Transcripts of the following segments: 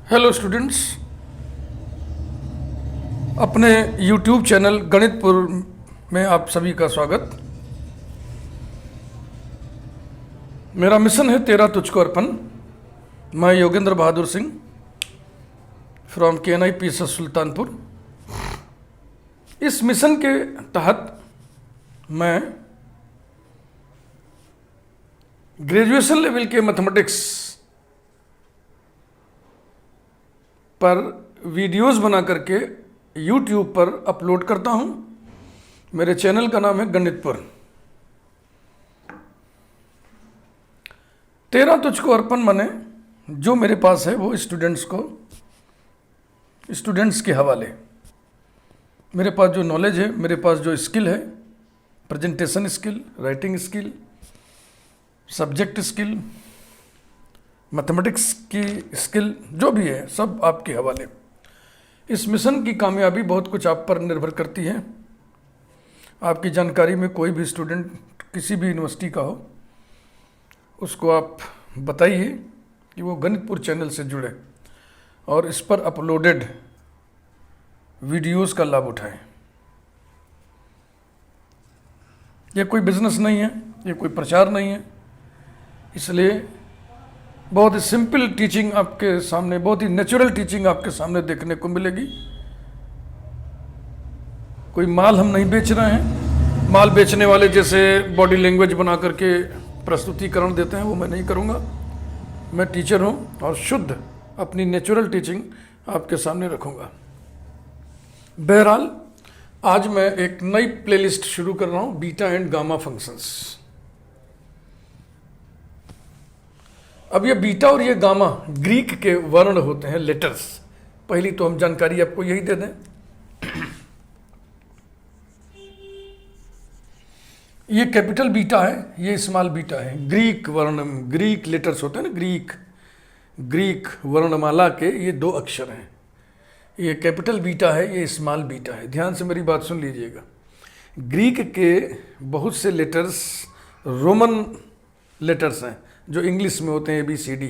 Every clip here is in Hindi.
हेलो स्टूडेंट्स, अपने यूट्यूब चैनल गणितपुर में आप सभी का स्वागत। मेरा मिशन है तेरा तुझको अर्पण। मैं Yogendra Bahadur Singh from KNI PSS Sultanpur. इस मिशन के तहत मैं ग्रेजुएशन लेवल के मैथमेटिक्स पर वीडियोस बना करके यूट्यूब पर अपलोड करता हूं। मेरे चैनल का नाम है गणितपुर। तेरा तुझको अर्पण माने जो मेरे पास है वो स्टूडेंट्स के हवाले। मेरे पास जो नॉलेज है, मेरे पास जो स्किल है, presentation skill, writing skill, subject skill, mathematics की स्किल, जो भी है सब आपके हवाले। इस मिशन की कामयाबी बहुत कुछ आप पर निर्भर करती है। आपकी जानकारी में कोई भी स्टूडेंट किसी भी यूनिवर्सिटी का हो, उसको आप बताइए कि वो गणितपुर चैनल से जुड़े और इस पर अपलोडेड वीडियोस का लाभ उठाएं। ये कोई बिजनेस नहीं है, ये कोई प्रचार नहीं है, इसलिए बहुत ही सिंपल टीचिंग आपके सामने, बहुत ही नेचुरल टीचिंग आपके सामने देखने को मिलेगी। कोई माल हम नहीं बेच रहे हैं। माल बेचने वाले जैसे बॉडी लैंग्वेज बना करके प्रस्तुतिकरण देते हैं वो मैं नहीं करूँगा। मैं टीचर हूँ और शुद्ध अपनी नेचुरल टीचिंग आपके सामने रखूँगा। बहरहाल आज मैं एक नई प्लेलिस्ट शुरू कर रहा हूँ, बीटा एंड गामा फंक्शंस। अब ये बीटा और ये गामा ग्रीक के वर्ण होते हैं, लेटर्स। पहली तो हम जानकारी आपको यही दे दें। ये कैपिटल बीटा है, ये स्मॉल बीटा है। ग्रीक वर्ण, ग्रीक लेटर्स होते हैं ना, ग्रीक वर्णमाला के ये दो अक्षर हैं। ये कैपिटल बीटा है, ये स्मॉल बीटा है। ध्यान से मेरी बात सुन लीजिएगा। ग्रीक के बहुत से लेटर्स रोमन लेटर्स हैं जो इंग्लिश में होते हैं ABCD।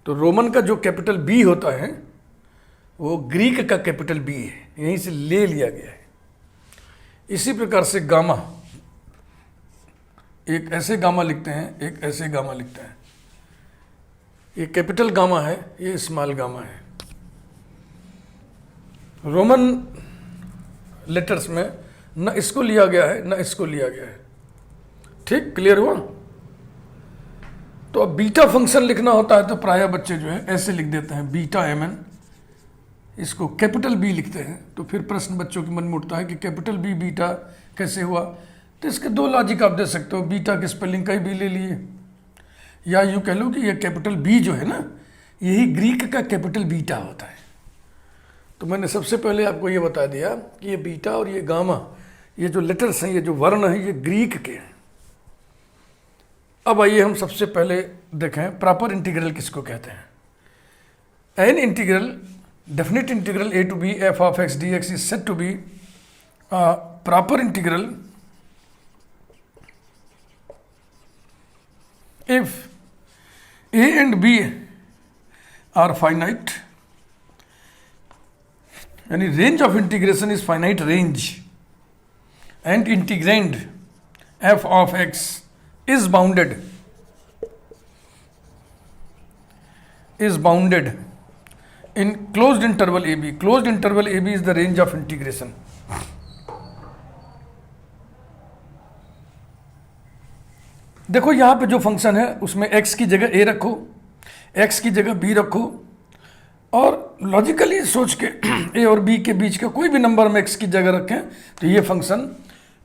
तो रोमन का जो कैपिटल बी होता है वो ग्रीक का कैपिटल बी है, यहीं से ले लिया गया है। इसी प्रकार से गामा, एक ऐसे गामा लिखते हैं, एक ऐसे गामा लिखते हैं। ये कैपिटल गामा है, ये स्मॉल गामा है। रोमन लेटर्स में न इसको लिया गया है न इसको लिया गया है। ठीक, क्लियर हुआ? तो अब बीटा फंक्शन लिखना होता है तो प्रायः बच्चे जो है ऐसे लिख देते हैं, बीटा MN, इसको कैपिटल बी लिखते हैं। तो फिर प्रश्न बच्चों के मन में उठता है कि कैपिटल बी बीटा कैसे हुआ? तो इसके दो लॉजिक आप दे सकते हो। बीटा की स्पेलिंग का ही बी ले लिए, या यूँ कह लो कि ये कैपिटल बी जो है ना, यही ग्रीक का कैपिटल बीटा होता है। तो मैंने सबसे पहले आपको ये बता दिया कि ये बीटा और ये गामा, ये जो लेटर्स हैं, ये जो वर्ण हैं, ये ग्रीक के हैं। अब आइए हम सबसे पहले देखें प्रॉपर इंटीग्रल किसको कहते हैं। An integral, definite integral a to b f of x dx is said to be a proper integral if a and b are finite, यानी range of integration is finite range, and integrand f of x is bounded in closed interval AB. Closed interval AB is the range of integration. देखो यहां पे जो फंक्शन है उसमें x की जगह a रखो, x की जगह b रखो, और लॉजिकली सोच के a और b के बीच का कोई भी नंबर में x की जगह रखें तो ये फंक्शन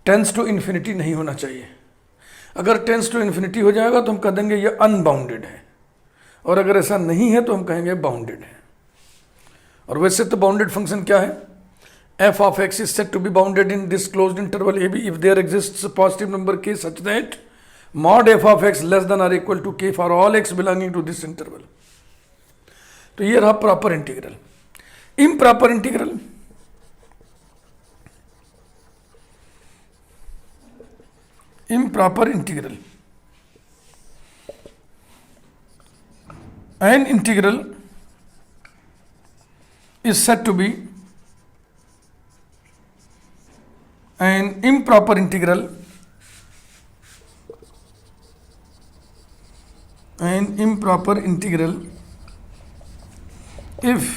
टेंस टू इन्फिनिटी नहीं होना चाहिए। अगर टेंस टू इन्फिनिटी हो जाएगा तो हम कह देंगे ये अनबाउंडेड है, और अगर ऐसा नहीं है तो हम कहेंगे बाउंडेड है। और वैसे तो बाउंडेड फंक्शन क्या है? f of x is said to be bounded in this closed interval AB if there exists a positive number k such that mod f of x less than or equal to k for all x belonging to this interval. तो ये रहा proper integral. Improper integral, improper integral, an integral is said to be an improper integral, if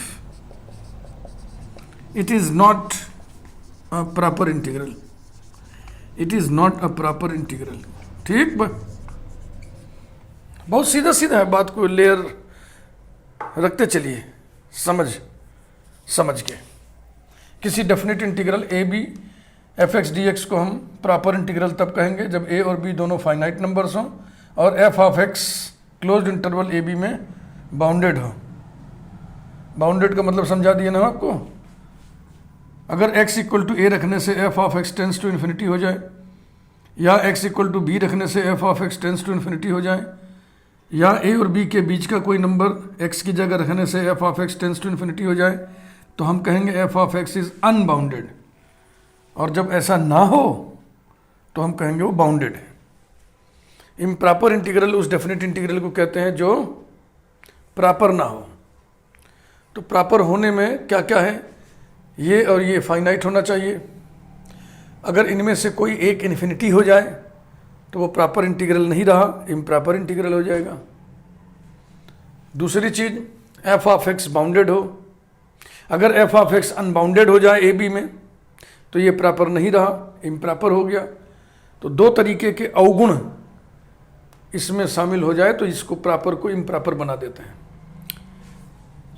it is not a proper integral. ठीक, बहुत सीधा सीधा है, बात को लेयर रखते चलिए समझ के। किसी definite integral a b f x d x को हम प्रॉपर इंटीग्रल तब कहेंगे जब ए और बी दोनों फाइनाइट नंबर्स हों और f of x closed interval a b में बाउंडेड हो। बाउंडेड का मतलब समझा दिया ना आपको। अगर x इक्वल टू ए रखने से f of x tends to infinity हो जाए, या x इक्वल टू बी रखने से f of x tends to infinity हो जाए, या a और b के बीच का कोई नंबर x की जगह रखने से f of x tends to infinity हो जाए, तो हम कहेंगे f of x is unbounded. और जब ऐसा ना हो तो हम कहेंगे वो बाउंडेड है। इम्प्रॉपर इंटीग्रल उस डेफिनेट इंटीग्रल को कहते हैं जो प्रॉपर ना हो। तो प्रॉपर होने में क्या क्या है, ये और ये फाइनाइट होना चाहिए। अगर इनमें से कोई एक इन्फिनिटी हो जाए तो वो प्रॉपर इंटीग्रल नहीं रहा, इम्प्रॉपर इंटीग्रल हो जाएगा। दूसरी चीज़, एफ ऑफ एक्स बाउंडेड हो। अगर एफ ऑफ एक्स अनबाउंडेड हो जाए ए बी में तो ये प्रॉपर नहीं रहा, इम्प्रॉपर हो गया। तो दो तरीके के अवगुण इसमें शामिल हो जाए तो इसको प्रॉपर को इम्प्रॉपर बना देते हैं।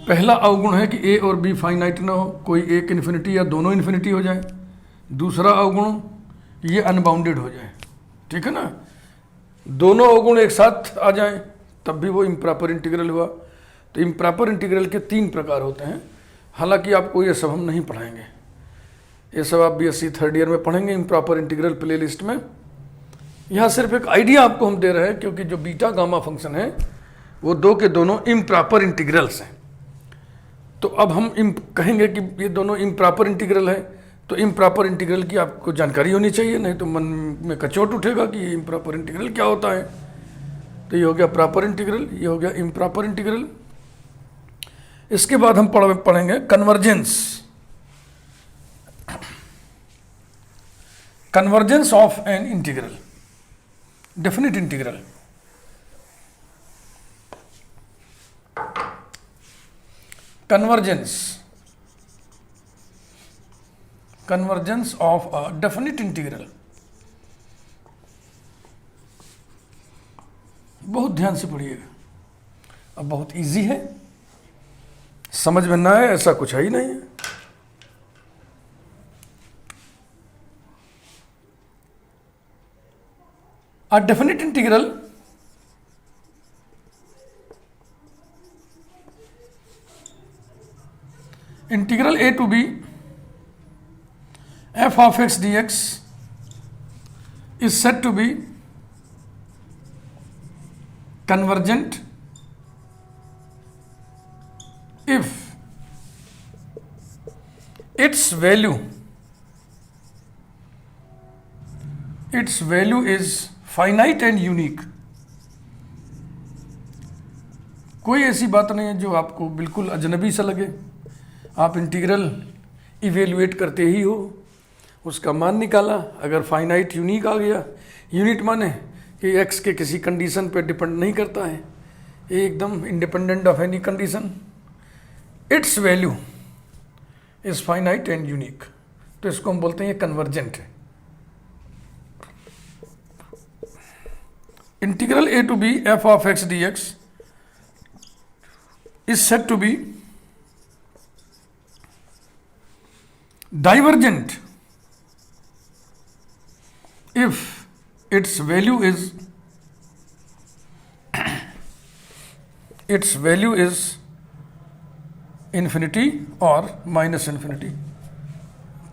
पहला अवगुण है कि ए और बी फाइनाइट ना हो, कोई एक इन्फिनिटी या दोनों इन्फिनिटी हो जाए। दूसरा अवगुण ये अनबाउंडेड हो जाए, ठीक है ना। दोनों अवगुण एक साथ आ जाएं तब भी वो इम्प्रॉपर इंटीग्रल हुआ। तो इम्प्रॉपर इंटीग्रल के 3 प्रकार होते हैं। हालांकि आपको ये सब हम नहीं पढ़ाएंगे, ये सब आप बीएससी थर्ड ईयर में पढ़ेंगे इम्प्रॉपर इंटीग्रल प्ले लिस्ट में। यहाँ सिर्फ एक आइडिया आपको हम दे रहे हैं, क्योंकि जो बीटा गामा फंक्शन है वो दो के दोनों इम्प्रॉपर इंटीग्रल्स हैं। तो अब हम कहेंगे कि ये दोनों इम्प्रॉपर इंटीग्रल है, तो इम्प्रॉपर इंटीग्रल की आपको जानकारी होनी चाहिए, नहीं तो मन में कचोट उठेगा कि ये इम्प्रॉपर इंटीग्रल क्या होता है। तो ये हो गया प्रॉपर इंटीग्रल, ये हो गया इम्प्रॉपर इंटीग्रल। इसके बाद हम पढ़ेंगे convergence of an integral, definite integral. Convergence of a definite integral. बहुत ध्यान से पढ़िएगा, अब बहुत इजी है, समझ में ना आए ऐसा कुछ है ही नहीं है। A definite integral a to b f of x dx is said to be convergent if its value is finite and unique. कोई ऐसी बात नहीं है जो आपको बिल्कुल अजनबी सा लगे। आप इंटीग्रल इवेल्युएट करते ही हो, उसका मान निकाला, अगर फाइनाइट यूनिक आ गया, यूनिट माने कि एक्स के किसी कंडीशन पे डिपेंड नहीं करता है, एकदम independent of any condition, it's value is finite and unique, तो इसको हम बोलते हैं ये कन्वर्जेंट है। Integral a to b f of x dx is said to be divergent if its value is infinity or minus infinity।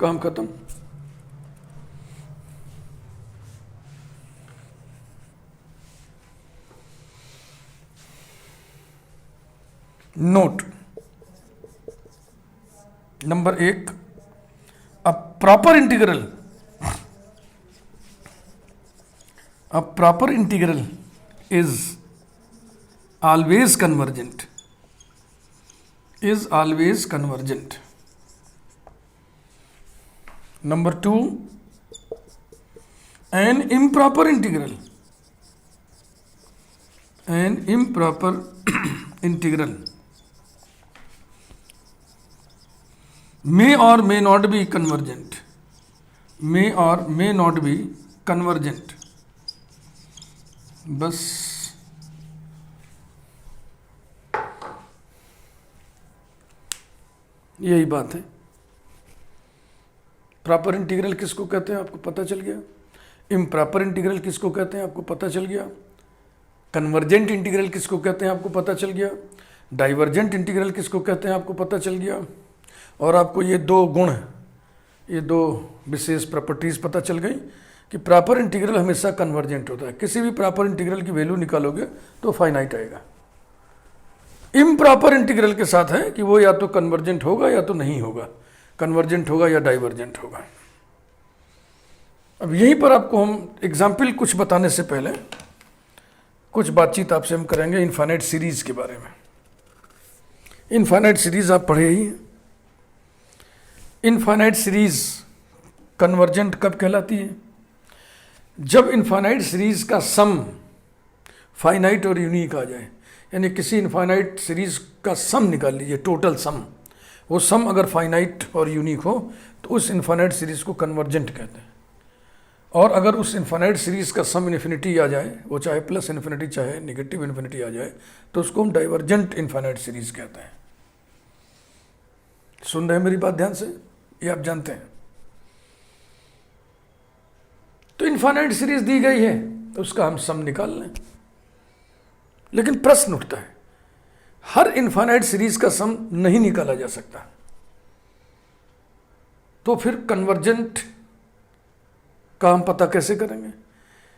काम खत्म। Note number 1, a proper integral is always convergent. is always convergent. Number 2, an improper integral may or may not be convergent. बस यही बात है। प्रॉपर इंटीग्रल किसको कहते हैं आपको पता चल गया, इम्प्रॉपर इंटीग्रल किसको कहते हैं आपको पता चल गया, कन्वर्जेंट इंटीग्रल किसको कहते हैं आपको पता चल गया, डाइवर्जेंट इंटीग्रल किसको कहते हैं आपको पता चल गया, और आपको ये दो गुण, ये दो विशेष प्रॉपर्टीज पता चल गई कि प्रॉपर इंटीग्रल हमेशा कन्वर्जेंट होता है। किसी भी प्रॉपर इंटीग्रल की वैल्यू निकालोगे तो फाइनाइट आएगा। इम्प्रॉपर इंटीग्रल के साथ है कि वो या तो कन्वर्जेंट होगा या तो नहीं होगा, कन्वर्जेंट होगा या डाइवर्जेंट होगा। अब यहीं पर आपको हम एग्जाम्पल कुछ बताने से पहले कुछ बातचीत आपसे हम करेंगे इनफाइनाइट सीरीज के बारे में। इनफाइनाइट सीरीज आप पढ़े ही। इनफाइनाइट सीरीज कन्वर्जेंट कब कहलाती है? जब इनफाइनाइट सीरीज का सम फाइनाइट और यूनिक आ जाए। यानी किसी इनफाइनाइट सीरीज का सम निकाल लीजिए, टोटल सम, वो सम अगर फाइनाइट और यूनिक हो तो उस इनफाइनाइट सीरीज को कन्वर्जेंट कहते हैं। और अगर उस इनफाइनाइट सीरीज का सम इन्फिनिटी आ जाए, वो चाहे प्लस इन्फिनिटी चाहे नेगेटिव इन्फिनिटी आ जाए, तो उसको हम डाइवर्जेंट इनफाइनाइट सीरीज कहते हैं। सुन रहे हैं मेरी बात ध्यान से? ये आप जानते हैं। तो इनफाइनाइट सीरीज दी गई है तो उसका हम सम निकाल लें। लेकिन प्रश्न उठता है, हर इनफाइनाइट सीरीज का सम नहीं निकाला जा सकता, तो फिर कन्वर्जेंट का हम पता कैसे करेंगे?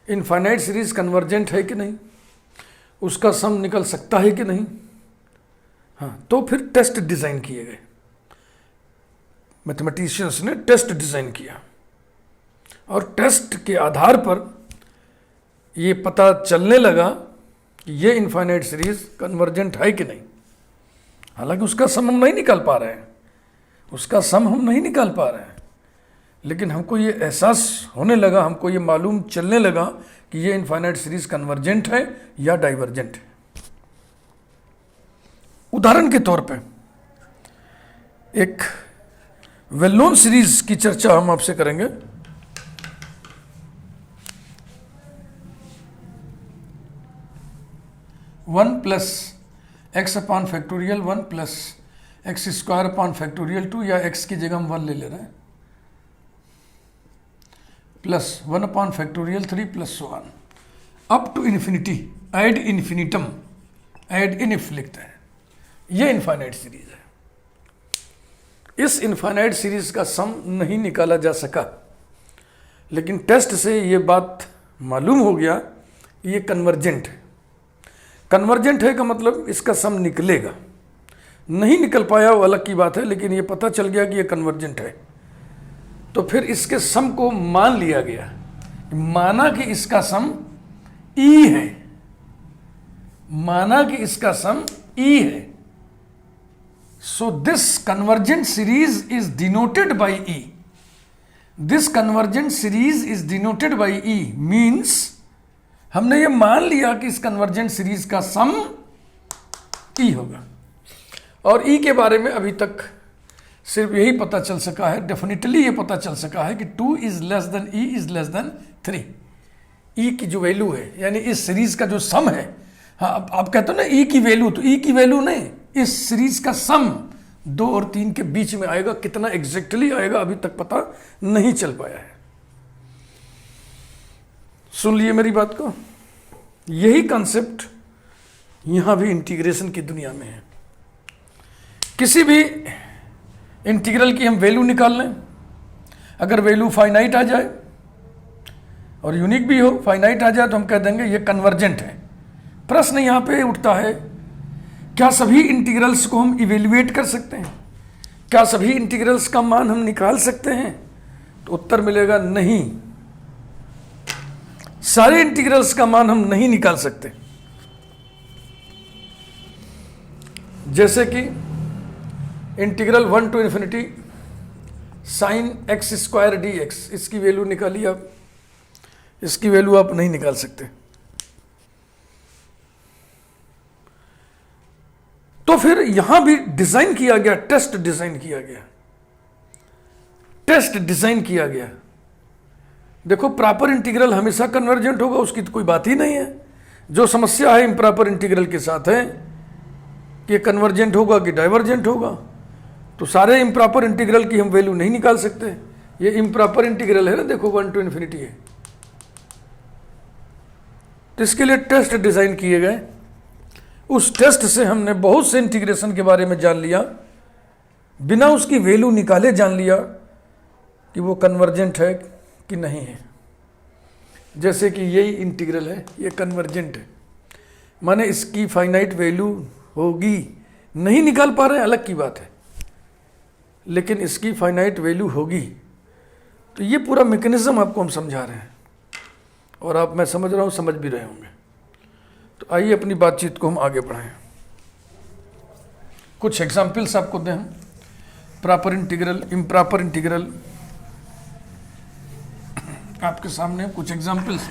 इनफाइनाइट सीरीज कन्वर्जेंट है कि नहीं, उसका सम निकल सकता है कि नहीं? हाँ, तो फिर टेस्ट डिजाइन किए गए। मैथमेटिशियंस ने टेस्ट डिजाइन किया और टेस्ट के आधार पर ये पता चलने लगा कि ये इनफाइनाइट सीरीज कन्वर्जेंट है कि नहीं। हालांकि उसका सम हम नहीं निकाल पा रहे हैं, लेकिन हमको ये एहसास होने लगा, हमको ये मालूम चलने लगा कि ये इनफाइनाइट सीरीज कन्वर्जेंट है या डाइवर्जेंट है। उदाहरण के तौर पे एक वेल नोन सीरीज की चर्चा हम आपसे करेंगे। One plus x upon factorial 1 plus x square upon factorial 2, या एक्स की जगह हम 1 ले रहे हैं, plus 1 upon factorial 3 plus so on up to infinity, ad infinitum, ad inf लिखते हैं। ये इनफाइनाइट सीरीज है। इस इनफाइनाइट सीरीज का सम नहीं निकाला जा सका, लेकिन टेस्ट से ये बात मालूम हो गया ये कन्वर्जेंट है। कन्वर्जेंट है का मतलब इसका सम निकलेगा। नहीं निकल पाया वो अलग की बात है, लेकिन ये पता चल गया कि ये कन्वर्जेंट है। तो फिर इसके सम को मान लिया गया, माना कि इसका सम ई है, माना कि इसका सम ई है। So this convergent series is denoted by E. This convergent series is denoted by E means हमने ये मान लिया कि इस कन्वर्जेंट सीरीज का सम E होगा। और E के बारे में अभी तक सिर्फ यही पता चल सका है, डेफिनेटली ये पता चल सका है कि 2 is less than E is less than 3। E की जो वैल्यू है, यानी इस सीरीज का जो सम है, हाँ आप कहते हो ना E की वैल्यू, तो E की वैल्यू नहीं, इस सीरीज का सम 2 और 3 के बीच में आएगा। कितना एग्जैक्टली आएगा अभी तक पता नहीं चल पाया है। सुन लिए मेरी बात को? यही कॉन्सेप्ट यहां भी इंटीग्रेशन की दुनिया में है। किसी भी इंटीग्रल की हम वैल्यू निकाल लें, अगर वैल्यू फाइनाइट आ जाए और यूनिक भी हो, फाइनाइट आ जाए, तो हम कह देंगे ये कन्वर्जेंट है। प्रश्न यहां पे उठता है, क्या सभी इंटीग्रल्स को हम इवेल्युएट कर सकते हैं? क्या सभी इंटीग्रल्स का मान हम निकाल सकते हैं? तो उत्तर मिलेगा नहीं, सारे इंटीग्रल्स का मान हम नहीं निकाल सकते। जैसे कि integral 1 to infinity sine x square d x, इसकी वैल्यू निकालिए आप, इसकी वैल्यू आप नहीं निकाल सकते। तो फिर यहां भी डिजाइन किया गया, टेस्ट डिजाइन किया गया, टेस्ट डिजाइन किया गया। देखो प्रॉपर इंटीग्रल हमेशा कन्वर्जेंट होगा, उसकी तो कोई बात ही नहीं है। जो समस्या है इम्प्रॉपर इंटीग्रल के साथ है कि कन्वर्जेंट होगा कि डाइवर्जेंट होगा, तो सारे इम्प्रॉपर इंटीग्रल की हम वैल्यू नहीं निकाल सकते। ये इम्प्रॉपर इंटीग्रल है ना, देखो 1 to इन्फिनिटी है। तो इसके लिए टेस्ट डिजाइन किए गए। उस टेस्ट से हमने बहुत से इंटीग्रेशन के बारे में जान लिया, बिना उसकी वैल्यू निकाले जान लिया कि वो कन्वर्जेंट है कि नहीं है। जैसे कि यही इंटीग्रल है, ये कन्वर्जेंट है, माने इसकी फाइनाइट वैल्यू होगी, नहीं निकाल पा रहे हैं अलग की बात है, लेकिन इसकी फाइनाइट वैल्यू होगी। तो ये पूरा मैकेनिज्म आपको हम समझा रहे हैं, और आप, मैं समझ रहा हूँ, समझ भी रहे होंगे। तो आइए अपनी बातचीत को हम आगे बढ़ाएं। कुछ एग्जाम्पल्स आपको दें हम, प्रॉपर इंटीग्रल, इम्प्रॉपर इंटीग्रल, आपके सामने कुछ examples.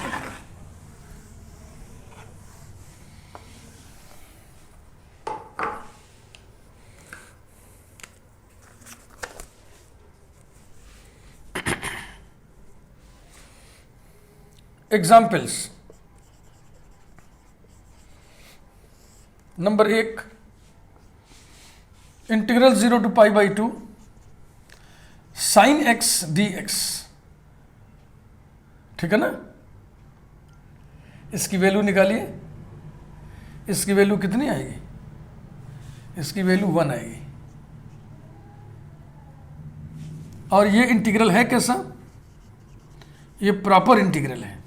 Examples number 1, integral 0 to π/2 sine x d x, ठीक है ना। इसकी वैल्यू निकालिए, इसकी वैल्यू कितनी आएगी, इसकी वैल्यू 1 आएगी। और ये इंटीग्रल है कैसा, ये प्रॉपर इंटीग्रल है,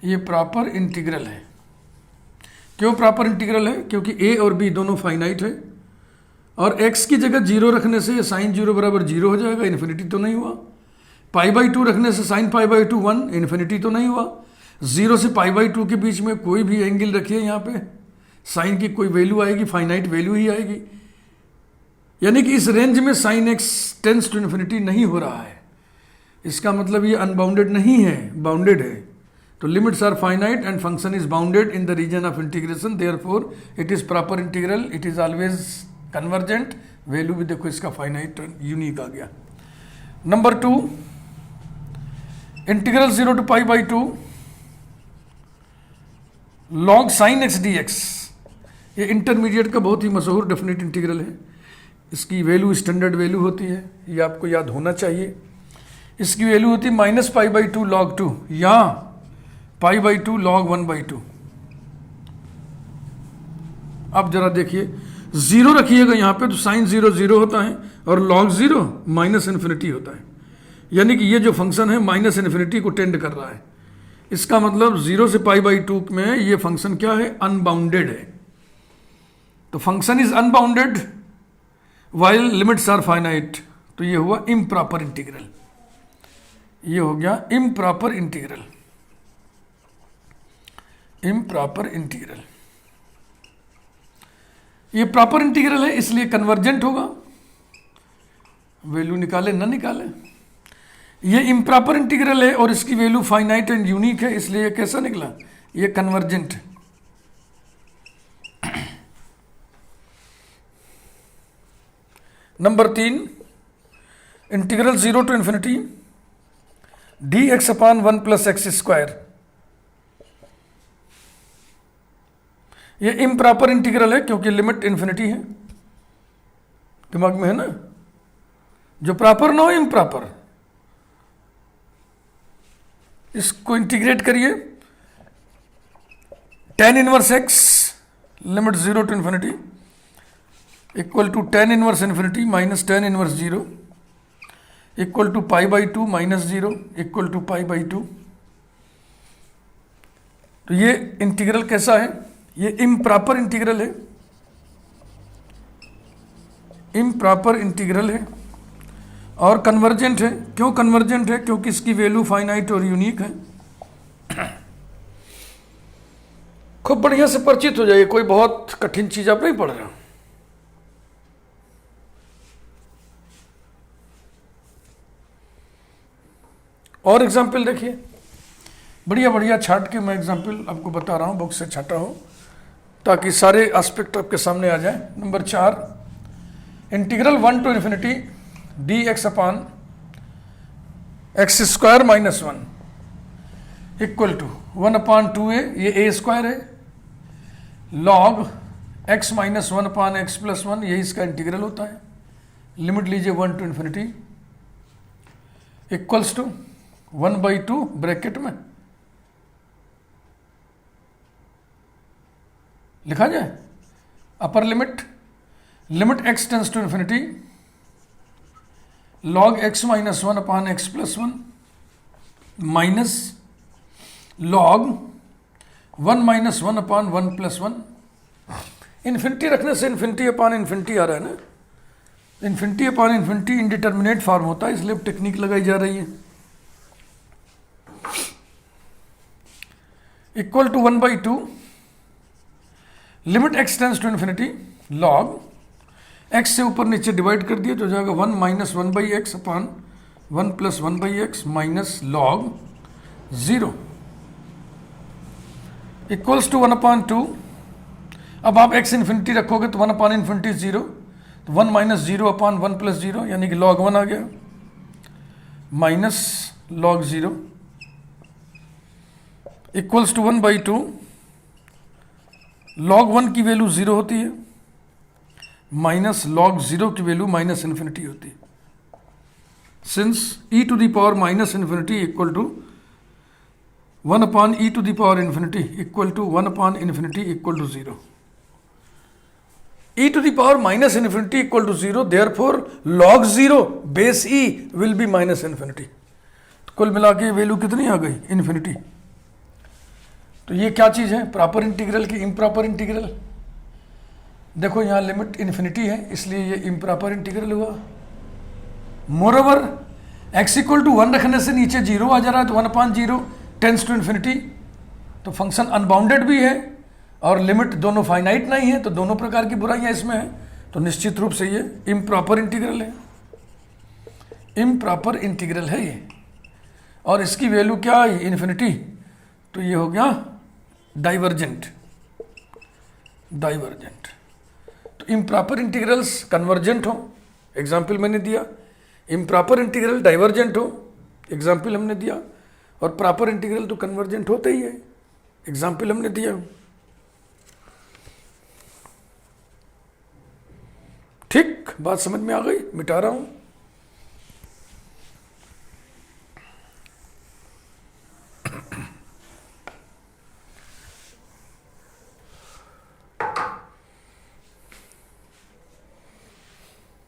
ये प्रॉपर इंटीग्रल है। क्यों प्रॉपर इंटीग्रल है, क्योंकि a और b दोनों फाइनाइट है, और x की जगह 0 रखने से ये साइन 0 बराबर 0 हो जाएगा, इन्फिनिटी तो नहीं हुआ। π/2 रखने से साइन π/2 1, इन्फिनिटी तो नहीं हुआ। 0 से π/2 के बीच में कोई भी एंगल रखिए, यहाँ पे साइन की कोई वैल्यू आएगी, फाइनाइट वैल्यू ही आएगी। यानी कि इस रेंज में sine x tends to infinity नहीं हो रहा है, इसका मतलब ये अनबाउंडेड नहीं है, बाउंडेड है। तो limits are finite and function is bounded in the region of integration, therefore it is proper integral, it is always convergent. Value भी देखो इसका फाइनाइट यूनिक आ गया। Number 2, integral 0 to π/2 log sin x dx, ये इंटरमीडिएट का बहुत ही मशहूर डेफिनेट इंटीग्रल है। इसकी वैल्यू स्टैंडर्ड वैल्यू होती है, ये आपको याद होना चाहिए। इसकी वैल्यू होती है -π/2 log 2 या π/2 log 1/2। अब जरा देखिए, 0 रखिएगा यहाँ पे तो साइन 0 0 होता है, और log 0 -इन्फिनिटी होता है। यानी कि ये जो फंक्शन है -इन्फिनिटी को टेंड कर रहा है। इसका मतलब 0 से π/2 में ये फंक्शन क्या है, अनबाउंडेड है। तो function is unbounded while limits are finite, तो ये हुआ इम्प्रॉपर इंटीग्रल, ये हो गया इम्प्रॉपर इंटीग्रल। इम्प्रॉपर इंटीग्रल, ये प्रॉपर इंटीग्रल है इसलिए कन्वर्जेंट होगा, वैल्यू निकाले ना निकाले। ये इम्प्रॉपर इंटीग्रल है और इसकी वैल्यू फाइनाइट एंड यूनिक है, इसलिए ये कैसा निकला, ये कन्वर्जेंट है। Number 3, integral 0 to infinity dx/1 + x², ये इम्प्रॉपर इंटीग्रल है क्योंकि लिमिट इन्फिनिटी है। दिमाग में है ना, जो प्रॉपर ना हो इम्प्रॉपर, इसको इंटीग्रेट करिए। tan inverse x limit 0 to infinity equal to tan inverse infinity minus tan inverse 0 equal to π/2 -0 equal to π/2। तो ये इंटीग्रल कैसा है, ये इम्प्रॉपर इंटीग्रल है, इम्प्रॉपर इंटीग्रल है और कन्वर्जेंट है। क्यों कन्वर्जेंट है, क्योंकि इसकी वैल्यू फाइनाइट और यूनिक है। खूब बढ़िया से परिचित हो जाइए, कोई बहुत कठिन चीज आप नहीं पढ़ रहे हो। और एग्जाम्पल देखिए, बढ़िया बढ़िया छाट के मैं एग्जाम्पल आपको बता रहा हूँ, बुक से छाटा हो ताकि सारे एस्पेक्ट आपके सामने आ जाए। Number 4, integral 1 to infinity dx upon x square minus 1 equal to 1/2a, ये a स्क्वायर है, log x minus 1/x plus 1, यही इसका इंटीग्रल होता है। लिमिट लीजिए 1 to infinity equals to 1/2 bracket में लिखा जाए, upper limit x tends to infinity log x minus 1/x plus 1 minus log 1 minus 1/1 plus 1। Infinity रखने से इन्फिनिटी अपॉन इन्फिनिटी आ रहा है ना, infinity upon infinity indeterminate form होता है, इसलिए टेक्निक लगाई जा रही है। Equal to 1/2 limit x tends to infinity log x से ऊपर नीचे डिवाइड कर दिया तो हो जाएगा 1 minus 1/x upon 1 plus 1/x minus log 0 equals to 1/2। अब आप x इन्फिनिटी रखोगे तो 1 इन्फिनिटी 0, तो 1 माइनस 0 अपॉन 1 प्लस 0 यानी कि log 1 आ गया minus log 0 equals to 1/2। log 1 की वैल्यू 0 होती है माइनस log 0 की वैल्यू माइनस इन्फिनिटी होती है, since e to the power minus infinity equal to 1 e to the power infinity equal to 1 infinity equal to 0। e to the power minus infinity equal to 0, therefore log 0 base e will be minus infinity. तो कुल मिला के वैल्यू कितनी आ गई, इन्फिनिटी। तो ये क्या चीज़ है, प्रॉपर इंटीग्रल की इम्प्रॉपर इंटीग्रल। देखो यहाँ लिमिट इन्फिनिटी है इसलिए ये इम्प्रॉपर इंटीग्रल हुआ। मोरओवर x इक्वल टू 1 रखने से नीचे 0 आ जा रहा है, तो 1/0 टेंस टू इन्फिनिटी, तो फंक्शन अनबाउंडेड भी है और लिमिट दोनों फाइनाइट नहीं है, तो दोनों प्रकार की बुराइयां इसमें है, तो निश्चित रूप से ये इम्प्रॉपर इंटीग्रल है, इम्प्रॉपर इंटीग्रल है ये। और इसकी वैल्यू क्या है, इन्फिनिटी, तो ये हो गया डाइवर्जेंट। डाइवर्जेंट तो इम्प्रॉपर इंटीग्रल्स कन्वर्जेंट हो, एग्जाम्पल मैंने दिया, इम्प्रॉपर इंटीग्रल डाइवर्जेंट हो, एग्जाम्पल हमने दिया, और प्रॉपर इंटीग्रल तो कन्वर्जेंट होते ही है, एग्जाम्पल हमने दिया। ठीक, बात समझ में आ गई, मिटा रहा हूं।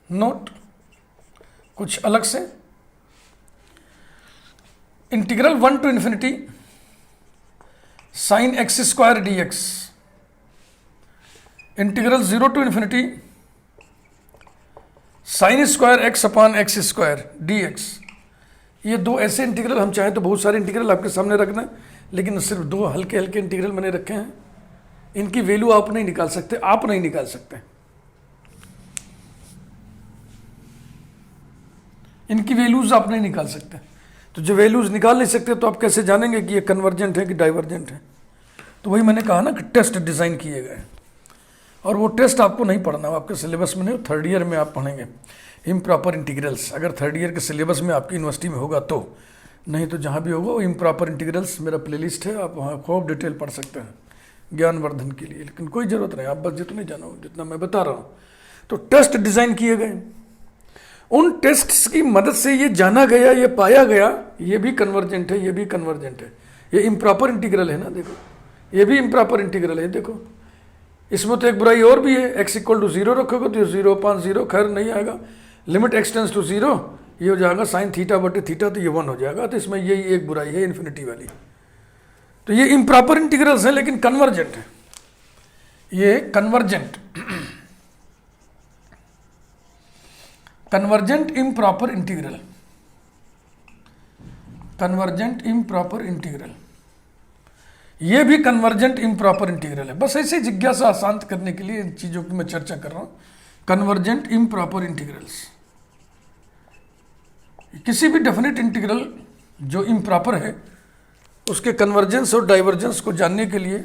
नोट कुछ अलग से, integral 1 to infinity sine x square d x, integral 0 to infinity sine square x upon x square d x. ये दो ऐसे इंटीग्रल, हम चाहें तो बहुत सारे इंटीग्रल आपके सामने रखना, लेकिन सिर्फ दो हल्के हल्के इंटीग्रल मैंने रखे हैं। इनकी वैल्यू आप नहीं निकाल सकते, आप नहीं निकाल सकते, इनकी वैल्यूज आप नहीं निकाल सकते। तो जो वैल्यूज निकाल नहीं सकते तो आप कैसे जानेंगे कि ये कन्वर्जेंट है कि डाइवर्जेंट है। तो वही मैंने कहा ना कि टेस्ट डिज़ाइन किए गए, और वो टेस्ट आपको नहीं पढ़ना, आपके सिलेबस में नहीं, थर्ड ईयर में आप पढ़ेंगे इम्प्रॉपर इंटीग्रल्स। अगर थर्ड ईयर के सिलेबस में आपकी यूनिवर्सिटी में होगा तो, नहीं तो जहाँ भी होगा वो इम्प्रॉपर इंटीग्रल्स मेरा प्लेलिस्ट है, आप वहाँ खूब डिटेल पढ़ सकते हैं ज्ञानवर्धन के लिए। लेकिन कोई ज़रूरत नहीं, आप बस जितने जानो जितना मैं बता रहा हूँ। तो टेस्ट डिज़ाइन किए गए, उन टेस्ट्स की मदद से ये जाना गया, ये पाया गया, ये भी कन्वर्जेंट है, ये भी कन्वर्जेंट है, ये इम्प्रॉपर इंटीग्रल है ना। देखो ये भी इम्प्रॉपर इंटीग्रल है, देखो इसमें तो एक बुराई और भी है, x इक्वल टू 0 रखोगे तो 0/0 खैर नहीं आएगा, लिमिट x टेंस टू 0 ये हो जाएगा साइन थीटा बटे थीटा, तो ये 1 हो जाएगा। तो इसमें यही एक बुराई है इन्फिनिटी वाली। तो ये इम्प्रॉपर इंटीग्रल्स है लेकिन कन्वर्जेंट है, ये convergent convergent improper integral, convergent improper integral, ये भी कन्वर्जेंट इम्प्रॉपर इंटीग्रल है। बस ऐसे जिज्ञासा शांत करने के लिए इन चीज़ों की मैं चर्चा कर रहा हूँ। कन्वर्जेंट इम्प्रॉपर इंटीग्रल्स, किसी भी डेफिनेट इंटीग्रल जो इम्प्रॉपर है उसके कन्वर्जेंस और डाइवर्जेंस को जानने के लिए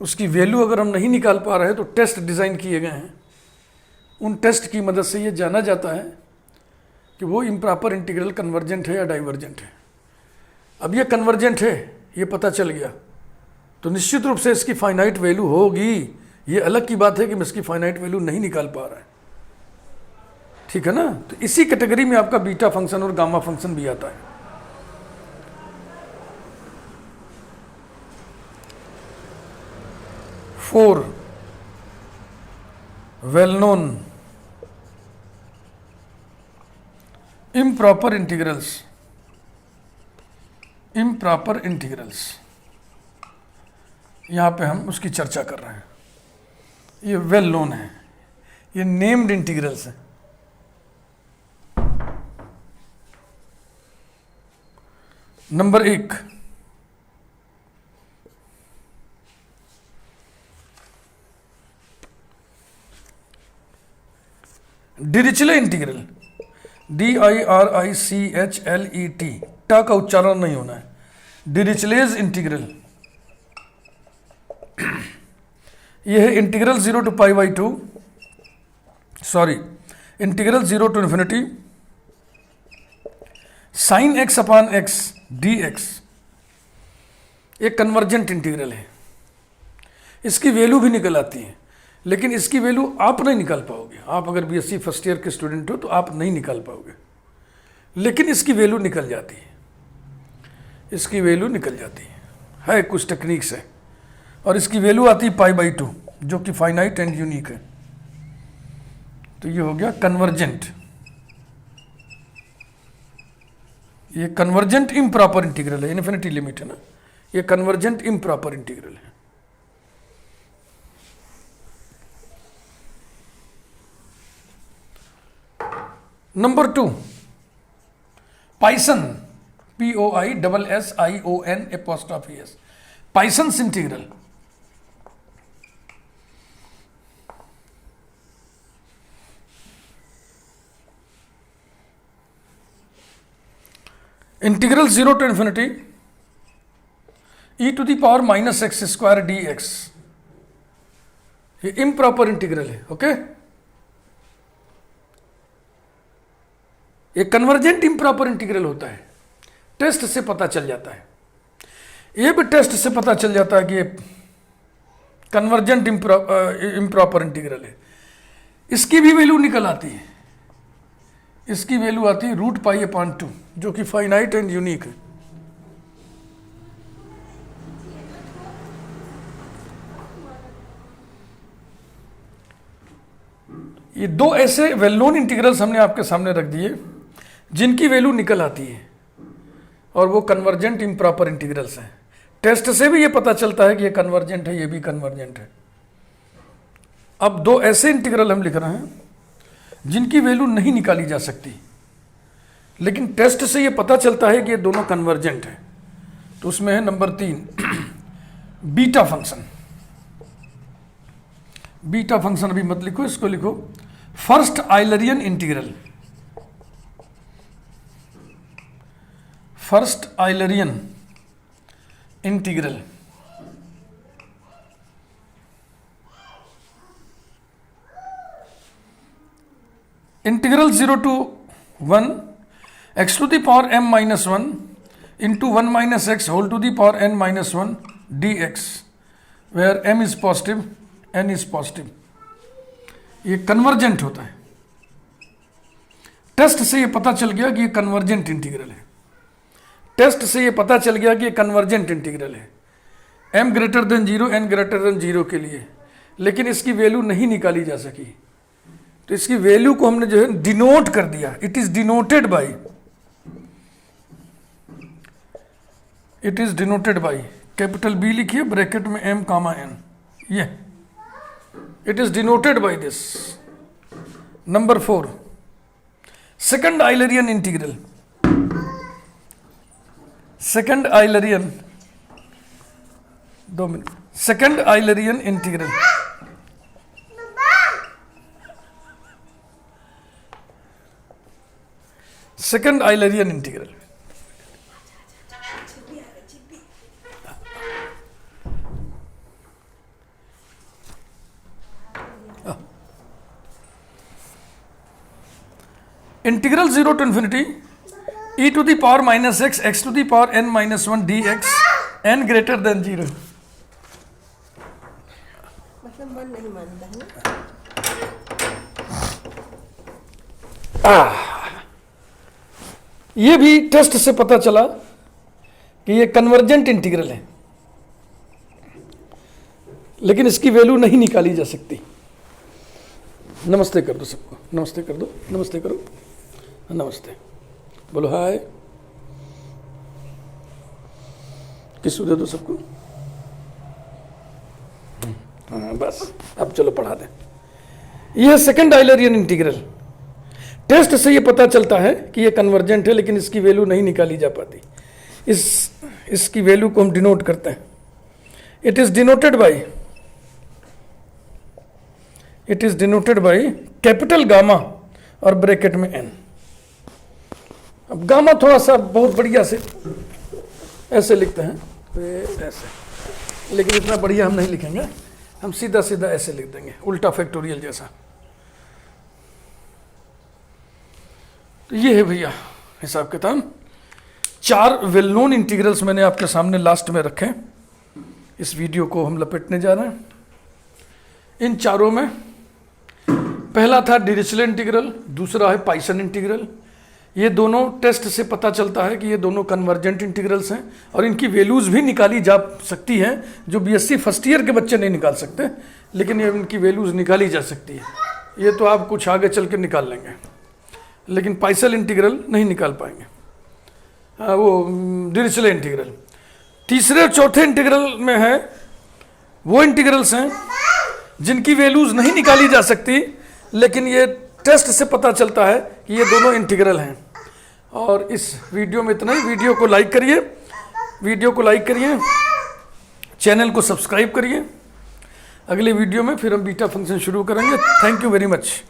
उसकी वैल्यू अगर हम नहीं निकाल पा रहे हैं तो टेस्ट डिज़ाइन किए गए हैं। उन टेस्ट की मदद से ये जाना जाता है कि वो इम्प्रॉपर इंटीग्रल कन्वर्जेंट है या डाइवर्जेंट है। अब ये कन्वर्जेंट है, ये पता चल गया, तो निश्चित रूप से इसकी फाइनाइट वैल्यू होगी। ये अलग की बात है कि मैं इसकी फाइनाइट वैल्यू नहीं निकाल पा रहा है, ठीक है ना। तो इसी कैटेगरी में आपका बीटा फंक्शन और गामा फंक्शन भी आता है। Four well known improper integrals, improper integrals, यहां पे हम उसकी चर्चा कर रहे हैं। ये वेल नोन है, ये नेम्ड इंटीग्रल्स हैं। नंबर 1, डिरिचले इंटीग्रल, DIRICHLET, टा का उच्चारण नहीं होना है। डिरिचलेज इंटीग्रल, यह है integral 0 to π/2, sorry integral 0 to infinity sin x upon x dx, एक कन्वर्जेंट इंटीग्रल है। इसकी वैल्यू भी निकल आती है, लेकिन इसकी वैल्यू आप नहीं निकाल पाओगे। आप अगर BSc फर्स्ट ईयर के स्टूडेंट हो तो आप नहीं निकाल पाओगे, लेकिन इसकी वैल्यू निकल जाती है, इसकी वैल्यू निकल जाती है कुछ टेक्निक्स है। और इसकी वैल्यू आती है π/2, जो कि फाइनाइट एंड यूनिक है। तो ये हो गया कन्वर्जेंट, ये कन्वर्जेंट इम्प्रॉपर इंटीग्रल है, इन्फिनिटी लिमिट है ना, ये कन्वर्जेंट इम्प्रॉपर इंटीग्रल है। Number 2, Poisson, POISSION', Poisson's integral. Integral 0 to इन्फिनिटी e to the power -x² dx, ये इम्प्रॉपर इंटीग्रल है। ओके, ये कन्वर्जेंट इम्प्रॉपर इंटीग्रल होता है, टेस्ट से पता चल जाता है। ये भी टेस्ट से पता चल जाता है कि ये कन्वर्जेंट इम्प्रॉपर इंटीग्रल है। इसकी भी वैल्यू निकल आती है, इसकी वैल्यू आती है √π/2, जो कि फाइनाइट एंड यूनिक है। ये दो ऐसे वेल नोन इंटीग्रल्स हमने आपके सामने रख दिए जिनकी वैल्यू निकल आती है, और वो कन्वर्जेंट इम्प्रॉपर इंटीग्रल्स हैं। टेस्ट से भी ये पता चलता है कि ये कन्वर्जेंट है, ये भी कन्वर्जेंट है। अब दो ऐसे इंटीग्रल हम लिख रहे हैं जिनकी वैल्यू नहीं निकाली जा सकती, लेकिन टेस्ट से ये पता चलता है कि ये दोनों कन्वर्जेंट है। तो उसमें है number 3, beta function. Beta function अभी मत लिखो, इसको लिखो first Eulerian integral. First Eulerian integral, integral 0 to 1 x to the power m-1 into 1 - x whole to the power n-1 dx, where m is positive, n is positive। ये कन्वर्जेंट होता है। टेस्ट से ये पता चल गया कि ये कन्वर्जेंट इंटीग्रल है। टेस्ट से ये पता चल गया कि ये कन्वर्जेंट इंटीग्रल है m greater than 0 n greater than 0 के लिए, लेकिन इसकी वैल्यू नहीं निकाली जा सकी। तो इसकी वैल्यू को हमने जो है डिनोट कर दिया। It is denoted by, it is denoted by capital B लिखिए, ब्रैकेट में m, n, ये it is denoted by this. Number 4, second Eulerian integral. Second Eulerian, 2 minute, second Eulerian integral. Second Eulerian integral integral 0 to infinity e to the power minus x to the power n minus 1 dx n greater than 0। मतलब मन नहीं मानता है ना। ये भी टेस्ट से पता चला कि ये कन्वर्जेंट इंटीग्रल है, लेकिन इसकी वैल्यू नहीं निकाली जा सकती। नमस्ते कर दो सबको, नमस्ते कर दो, नमस्ते करो, नमस्ते बोलो, हाय किसको दे दो सबको। हाँ बस, अब चलो पढ़ा दें। यह सेकंड आइलरियन इंटीग्रल, टेस्ट से ये पता चलता है कि ये कन्वर्जेंट है, लेकिन इसकी वैल्यू नहीं निकाली जा पाती। इसकी वैल्यू को हम डिनोट करते हैं। It is denoted by capital gamma और ब्रैकेट में एन। अब गामा थोड़ा सा बहुत बढ़िया से ऐसे लिखते हैं, ऐसे, लेकिन इतना बढ़िया हम नहीं लिखेंगे, हम सीधा सीधा ऐसे लिख देंगे, उल्टा फैक्टोरियल जैसा। तो ये है भैया हिसाब किताब। 4 वेल नोन इंटीग्रल्स मैंने आपके सामने लास्ट में रखे, इस वीडियो को हम लपेटने जा रहे हैं। इन चारों में पहला था डिरिचलेट इंटीग्रल, दूसरा है पाइसन इंटीग्रल। ये दोनों टेस्ट से पता चलता है कि ये दोनों कन्वर्जेंट इंटीग्रल्स हैं और इनकी वैल्यूज भी निकाली जा सकती हैं, जो बीएससी फर्स्ट ईयर के बच्चे नहीं निकाल सकते, लेकिन ये इनकी वैल्यूज निकाली जा सकती है। ये तो आप कुछ आगे चल के निकाल लेंगे, लेकिन पाइसन इंटीग्रल नहीं निकाल पाएंगे, वो डिरिचलेट इंटीग्रल। तीसरे और चौथे इंटीग्रल में है वो इंटीग्रल्स हैं जिनकी वैल्यूज नहीं निकाली जा सकती, लेकिन ये टेस्ट से पता चलता है कि ये दोनों इंटीग्रल हैं। और इस वीडियो में इतना ही। वीडियो को लाइक करिए, चैनल को सब्सक्राइब करिए। अगले वीडियो में फिर हम बीटा फंक्शन शुरू करेंगे। Thank you very much.